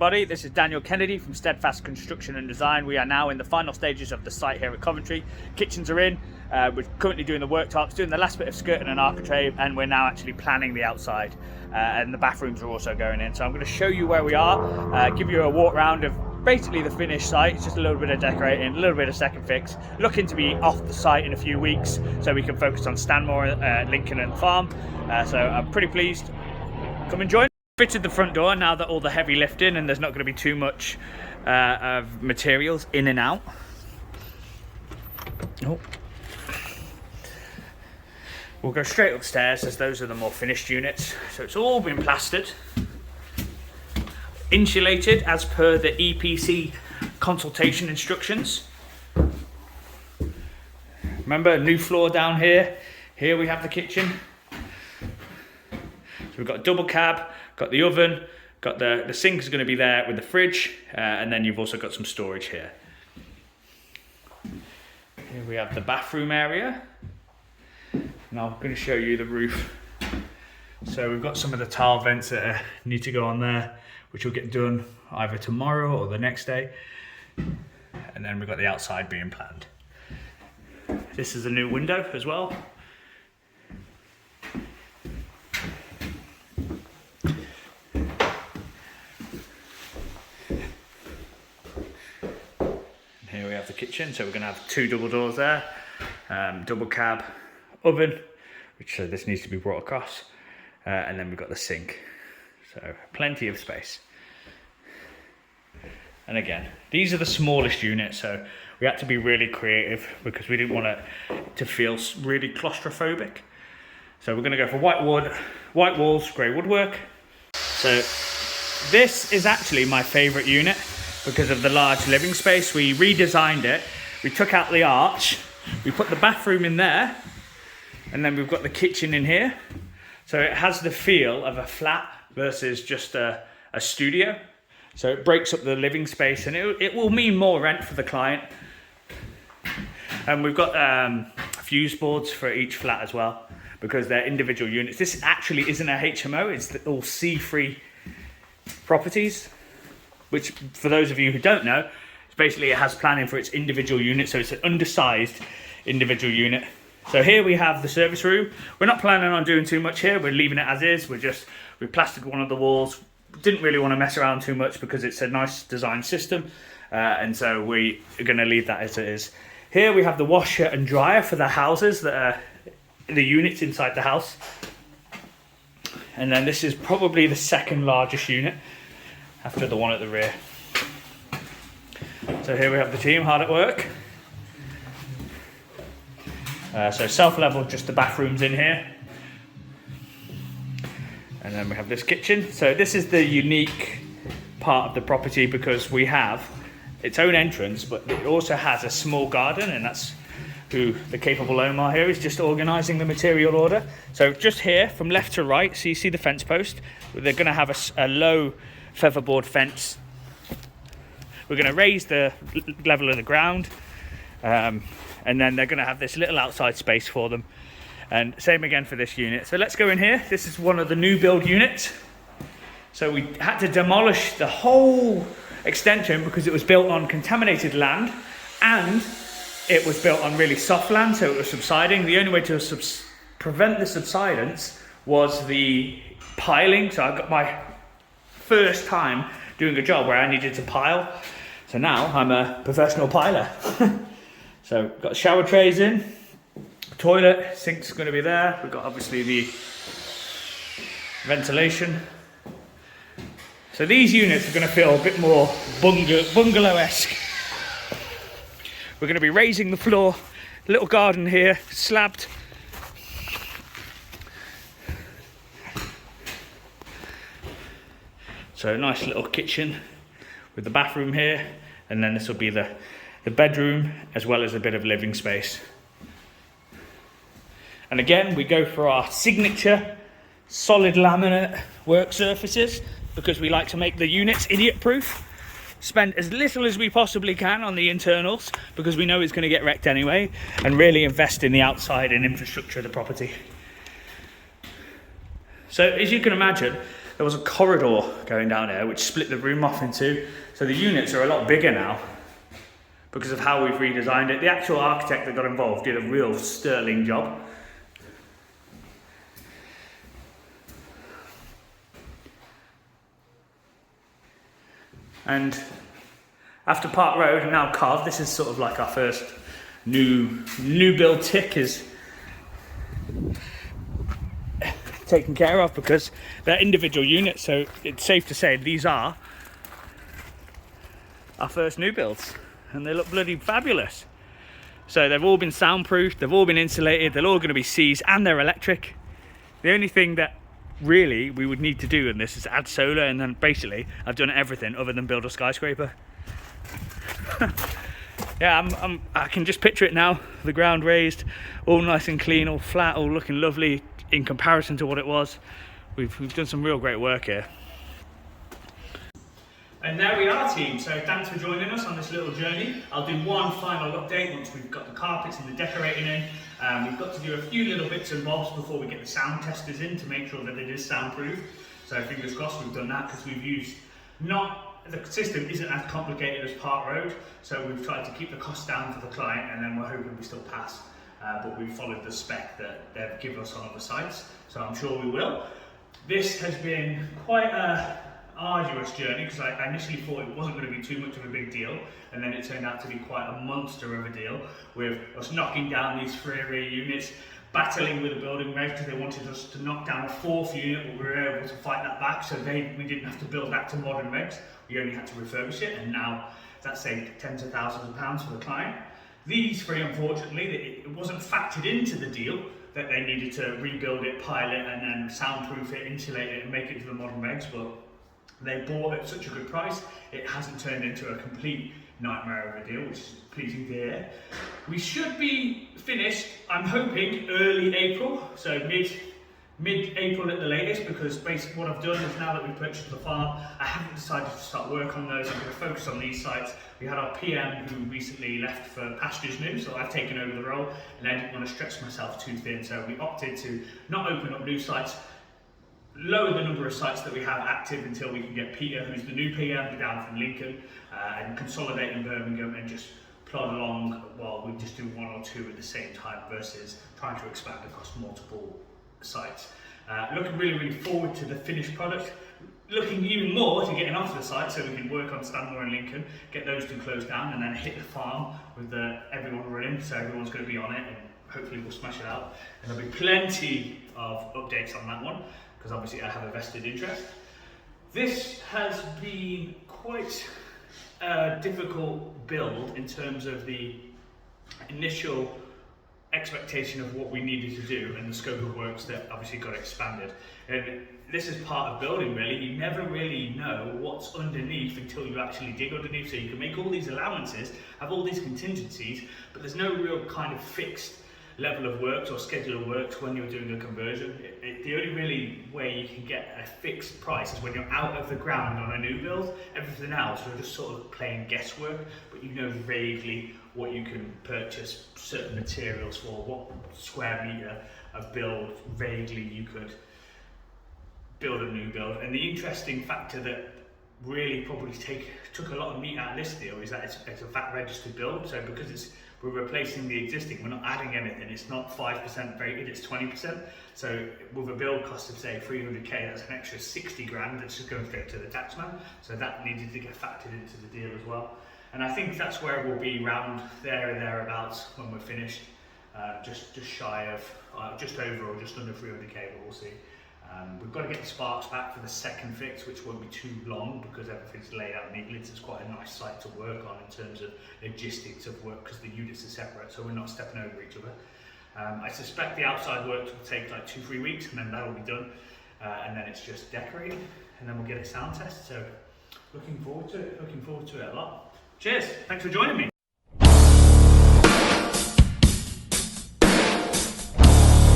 everybody, this is Daniel Kennedy from Steadfast Construction and Design. We are now in the final stages of the site here at Coventry. Kitchens are in, we're currently doing the worktops, doing the last bit of skirting and architrave, and we're now actually planning the outside. And the bathrooms are also going in. So I'm going to show you where we are, give you a walk round of basically the finished site. It's just a little bit of decorating, a little bit of second fix. Looking to be off the site in a few weeks so we can focus on Stanmore, Lincoln and the farm. So I'm pretty pleased. Come and join. Fitted the front door now that all the heavy lifting and there's not going to be too much of materials in and out. Oh. We'll go straight upstairs as those are the more finished units. So it's all been plastered, insulated as per the EPC consultation instructions. Remember, new floor down here. Here we have the kitchen. So we've got a double cab. Got the oven, got the sink is going to be there with the fridge, and then you've also got some storage here. Here we have the bathroom area. Now I'm going to show you the roof. So we've got some of the tile vents that need to go on there, which will get done either tomorrow or the next day. And then we've got the outside being planned. This is a new window as well. Here we have the kitchen, so we're going to have two double doors there, double cab, oven, which this needs to be brought across, and then we've got the sink, so plenty of space. And again, these are the smallest units, so we had to be really creative because we didn't want it to feel really claustrophobic. So we're going to go for white wood, white walls, grey woodwork. So this is actually my favourite unit. Because of the large living space, we redesigned it. We took out the arch, we put the bathroom in there, and then we've got the kitchen in here. So it has the feel of a flat versus just a studio. So it breaks up the living space, and it will mean more rent for the client. And we've got fuse boards for each flat as well, because they're individual units. This actually isn't a HMO, it's all C-free properties. Which, for those of you who don't know, basically it has planning for its individual unit, so it's an undersized individual unit. So here we have the service room. We're not planning on doing too much here, we're leaving it as is. We plastered one of the walls, didn't really want to mess around too much because it's a nice design system, and so we are going to leave that as it is. Here we have the washer and dryer for the houses that are the units inside the house. And then this is probably the second largest unit, after the one at the rear. So here we have the team hard at work. So self-level, just the bathrooms in here. And then we have this kitchen. So this is the unique part of the property because we have its own entrance, but it also has a small garden, and that's who the capable Omar here is just organising the material order. So just here, from left to right, so you see the fence post. They're going to have a low featherboard fence. We're going to raise the level of the ground, and then they're going to have this little outside space for them, and same again for this unit. So let's go in here. This is one of the new build units. So we had to demolish the whole extension because it was built on contaminated land and it was built on really soft land, so it was subsiding. The only way to prevent the subsidence was the piling. So I got my first time doing a job where I needed to pile. So now I'm a professional piler. So got shower trays in, toilet, sink's going to be there. We've got obviously the ventilation. So these units are going to feel a bit more bungalow-esque. We're going to be raising the floor, little garden here, slabbed. So a nice little kitchen with the bathroom here, and then this will be the bedroom as well as a bit of living space. And again, we go for our signature solid laminate work surfaces because we like to make the units idiot proof. Spend as little as we possibly can on the internals because we know it's going to get wrecked anyway, and really invest in the outside and infrastructure of the property. So as you can imagine, there was a corridor going down there which split the room off in two. So the units are a lot bigger now because of how we've redesigned it. The actual architect that got involved did a real sterling job. And after Park Road and now Cov, this is sort of like our first new build tick is taken care of, because they're individual units, so it's safe to say these are our first new builds and they look bloody fabulous. So they've all been soundproofed, they've all been insulated, they're all going to be C's and they're electric. The only thing that really we would need to do in this is add solar, and then basically I've done everything other than build a skyscraper. Yeah, I can just picture it now, the ground raised, all nice and clean, all flat, all looking lovely in comparison to what it was. We've done some real great work here. And there we are, team. So thanks for joining us on this little journey. I'll do one final update once we've got the carpets and the decorating in. We've got to do a few little bits and bobs before we get the sound testers in to make sure that it is soundproof. So fingers crossed we've done that, because we've used the system isn't as complicated as Park Road, so we've tried to keep the cost down for the client, and then we're hoping we still pass. But we've followed the spec that they've given us on other sites, so I'm sure we will. This has been quite a arduous journey, because I initially thought it wasn't going to be too much of a big deal, and then it turned out to be quite a monster of a deal, with us knocking down these 3 rear units, battling with the building regs because they wanted us to knock down a 4th unit, but we were able to fight that back, so we didn't have to build that to modern regs, we only had to refurbish it, and now that saved tens of thousands of pounds for the client. These 3, unfortunately, it wasn't factored into the deal that they needed to rebuild it, pile it, and then soundproof it, insulate it, and make it to the modern regs, but they bought at such a good price, it hasn't turned into a complete nightmare of a deal, which is pleasing to hear. We should be finished, I'm hoping, early April, so mid-April at the latest, because basically what I've done is, now that we've purchased the farm, I haven't decided to start work on those. I'm going to focus on these sites. We had our PM who recently left for Pastures New, so I've taken over the role, and I didn't want to stretch myself too thin, so we opted to not open up new sites, lower the number of sites that we have active until we can get Peter, who's the new PM, down from Lincoln, and consolidate in Birmingham and just plod along while we just do 1 or 2 at the same time, versus trying to expand across multiple sites. Looking really forward to the finished product, looking even more to getting onto the site so we can work on Stanmore and Lincoln, get those 2 closed down, and then hit the farm with everyone running, so everyone's going to be on it, and hopefully we'll smash it out. And there'll be plenty of updates on that one, because obviously I have a vested interest. This has been quite a difficult build in terms of the initial expectation of what we needed to do and the scope of works that obviously got expanded. And this is part of building, really. You never really know what's underneath until you actually dig underneath. So you can make all these allowances, have all these contingencies, but there's no real kind of fixed level of works or schedule of works when you're doing a conversion. The only really way you can get a fixed price is when you're out of the ground on a new build. Everything else, you're just sort of playing guesswork, but you know vaguely what you can purchase certain materials for, what square metre of build vaguely you could build a new build. And the interesting factor that really probably took a lot of meat out of this deal is that it's a VAT registered build, so because we're replacing the existing, we're not adding anything, it's not 5% rated, it's 20%. So with a build cost of say 300k, that's an extra 60 grand that's just going straight to the taxman, so that needed to get factored into the deal as well. And I think that's where we'll be round there and thereabouts when we're finished, just shy of, just over or just under 300k, but we'll see. We've got to get the sparks back for the second fix, which won't be too long because everything's laid out neatly. It's quite a nice site to work on in terms of logistics of work, because the units are separate, so we're not stepping over each other. I suspect the outside works will take like 2-3 weeks, and then that'll be done. And then it's just decorating, and then we'll get a sound test. So looking forward to it a lot. Cheers, thanks for joining me.